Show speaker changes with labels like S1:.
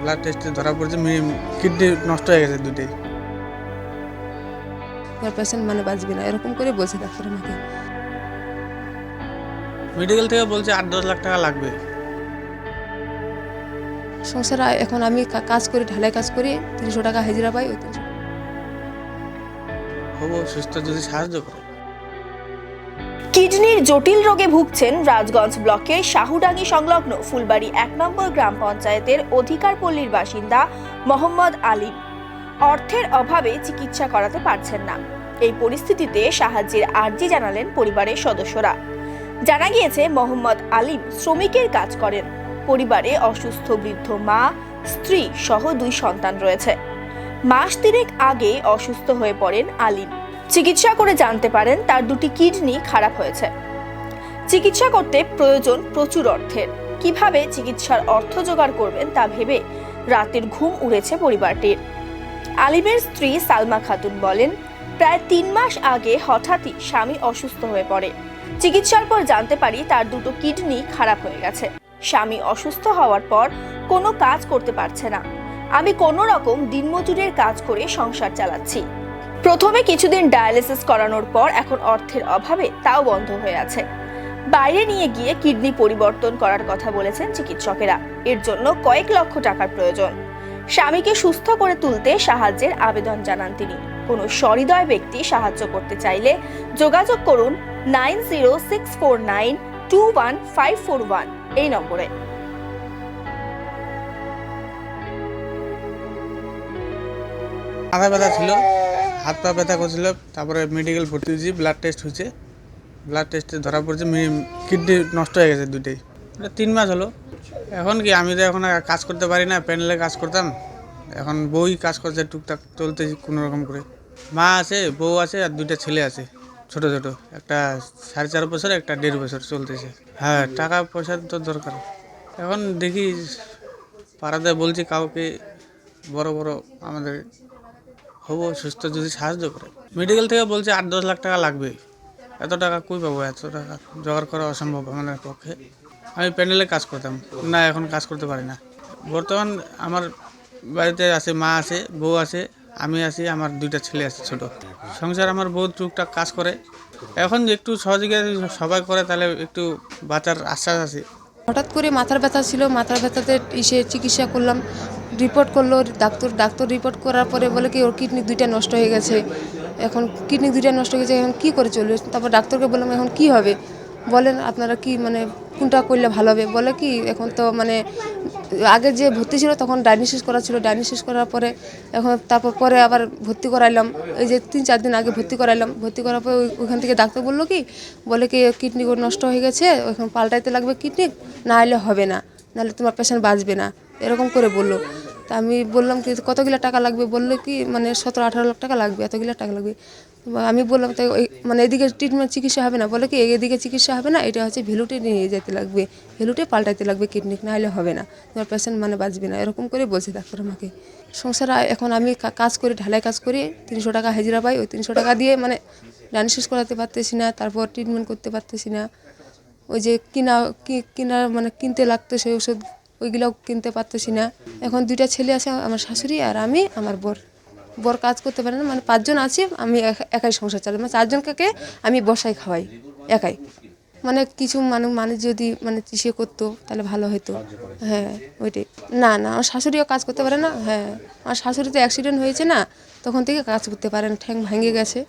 S1: Blood টেস্টে ধরা পড়ছে কিডনি নষ্ট হয়ে গেছে দুটোই।
S2: তোমার পেশেন্ট মানে বাঁচবে না, এরকম করে বলছে ডাক্তার আমাকে।
S1: মেডিকেল থেকে বলছে 8-10 লাখ টাকা লাগবে।
S2: সংসারে এখন আমি কাজ করি, ঢালাই কাজ করি, 300 টাকা হাজিরা পাই। ওই 300
S1: হবো সুস্থ যদি সাহায্য করে।
S3: কিডনির জটিল রোগে ভুগছেন রাজগঞ্জ ব্লকের শাহুডাঙ্গি সংলগ্ন ফুলবাড়ি 1 নম্বর গ্রাম পঞ্চায়েতের অধিকারপল্লীর বাসিন্দা মোহাম্মদ আলিম। অর্থের অভাবে চিকিৎসা করাতে পারছেন না। এই পরিস্থিতিতে সাহায্যের আর্জি জানালেন পরিবারের সদস্যরা। জানা গিয়েছে মোহাম্মদ আলিম শ্রমিকের কাজ করেন। পরিবারে অসুস্থ বৃদ্ধ মা, স্ত্রী সহ 2 সন্তান রয়েছে। মাস 3 আগে অসুস্থ হয়ে পড়েন আলিম। চিকিৎসা করে জানতে পারেন তার 2টি কিডনি খারাপ হয়েছে। চিকিৎসা করতে প্রয়োজন প্রচুর অর্থের। কিভাবে চিকিৎসার অর্থ জোগাড় করবেন তা ভেবে রাতের ঘুম উড়েছে পরিবারটির। আলিমের স্ত্রী সালমা খাতুন বলেন, প্রায় 3 মাস আগে হঠাৎই স্বামী অসুস্থ হয়ে পড়ে। চিকিৎসার পর জানতে পারি তার 2টো কিডনি খারাপ হয়ে গেছে। স্বামী অসুস্থ হওয়ার পর কোনো কাজ করতে পারছে না। আমি কোনো রকম দিনমজুরের কাজ করে সংসার চালাচ্ছি। প্রথমে কিছুদিন ডায়ালিসিস করানোর পর এখন অর্থের অভাবে তাও বন্ধ হয়ে আছে। বাইরে নিয়ে গিয়ে কিডনি পরিবর্তন করার কথা বলেছেন চিকিৎসকেরা। এর জন্য কয়েক লক্ষ টাকার প্রয়োজন। স্বামীকে সুস্থ করে তুলতে সাহায্যের আবেদন জানান তিনি। কোনো সহৃদয় ব্যক্তি সাহায্য করতে চাইলে যোগাযোগ করুন 9064921541 এই নম্বরে।
S1: মাথা ব্যথা ছিল, হাত পা ব্যথা করছিল, তারপরে মেডিকেল ভর্তি হয়েছি, ব্লাড টেস্ট হয়েছে। ব্লাড টেস্টে ধরা পড়ছে কিডনি নষ্ট হয়ে গেছে দুটোই। 3 মাস হলো। এখন কি আমি তো এখন আর কাজ করতে পারি না, প্যানেলে কাজ করতাম। এখন বউই কাজ করছে, টুকটাক চলতেছি কোনো রকম করে। মা আছে, বউ আছে, আর 2টা ছেলে আছে ছোট ছোট। একটা 4.5 বছর, একটা 1.5 বছর চলতেছে। হ্যাঁ, টাকা পয়সার তো দরকার। এখন দেখি পাড়াতে বলছি কাউকে, বড় বড় আমাদের হবো সুস্থ যদি সাহায্য করে। মেডিকেল থেকে বলছে 8-10 লাখ টাকা লাগবে। এত টাকা কই পাবো? এত টাকা জোগাড় করা অসম্ভব আমাদের পক্ষে। আমি প্যানেলে কাজ করতাম, না এখন কাজ করতে পারি না। বর্তমান আমার বাড়িতে আছে, মা আছে, বউ আছে, আমি আছি, আমার 2টা ছেলে আছে ছোট। সংসার আমার বউ টুকটাক কাজ করে। এখন একটু সহযোগিতা সবাই করে তাহলে একটু বাঁচার আশ্বাস আছে।
S2: হঠাৎ করে মাথার ব্যথা ছিল, মাথার ব্যথাতে চিকিৎসা করলাম। রিপোর্ট করলো ডাক্তার রিপোর্ট করার পরে বলে কি ওর কিডনি 2টা নষ্ট হয়ে গেছে। এখন কিডনি 2টা নষ্ট হয়ে গেছে, এখন কী করে চলবে? তারপর ডাক্তারকে বললাম এখন কি হবে, বলেন আপনারা কি মানে কোনটা করলে ভালো হবে। বলে কি এখন তো মানে আগে যে ভর্তি ছিল তখন ডায়ালিসিস করা ছিল, ডায়ালিসিস করার পরে এখন তারপর পরে আবার ভর্তি করাইলাম। এই যে 3-4 দিন আগে ভর্তি করাইলাম। ভর্তি করার পর ওইখান থেকে ডাক্তার বললো কি, বলে কি কিডনি নষ্ট হয়ে গেছে, ওইখানে পাল্টাইতে লাগবে কিডনি, না হলে হবে না, নাহলে তোমার পেশেন্ট বাঁচবে না, এরকম করে বললো। তা আমি বললাম কি কতগুলো টাকা লাগবে, বললো কি মানে 17-18 লাখ টাকা লাগবে, এতগুলো টাকা লাগবে। আমি বললাম তাই মানে এদিকে ট্রিটমেন্ট চিকিৎসা হবে না, বলে কি এদিকে চিকিৎসা হবে না, এটা হচ্ছে ভেলুটে নিয়ে যেতে লাগবে, ভেলুটে পাল্টাইতে লাগবে কিডনি, না হলে হবে না, তোমার পেশেন্ট মানে বাঁচবে না, এরকম করে বলছে ডাক্তার আমাকে। সংসারে এখন আমি কাজ করি, ঢালাই কাজ করি, 300 টাকা হাজিরা পাই। ওই 300 টাকা দিয়ে মানে ডায়ালিসিস করাতে পারতেছি না, তারপর ট্রিটমেন্ট করতে পারতেছি না। ওই যে কিনা মানে কিনতে লাগতো সেই ওষুধ, ওইগুলোও কিনতে পারতেছি না। এখন 2টা ছেলে আছে, আমার শাশুড়ি আর আমি, আমার বর কাজ করতে পারে না, মানে 5 জন আছি, আমি একাই সংসার চালাই। মানে 4 জনকে আমি বসাই খাওয়াই একাই। মানে কিছু মানুষ যদি মানে ইসে করতো তাহলে ভালো হতো। হ্যাঁ ওইটাই। না আমার শাশুড়িও কাজ করতে পারে না। হ্যাঁ, আমার শাশুড়ি তো অ্যাক্সিডেন্ট হয়েছে না, তখন থেকে কাজ করতে পারে না, ঠ্যাং ভেঙে গেছে।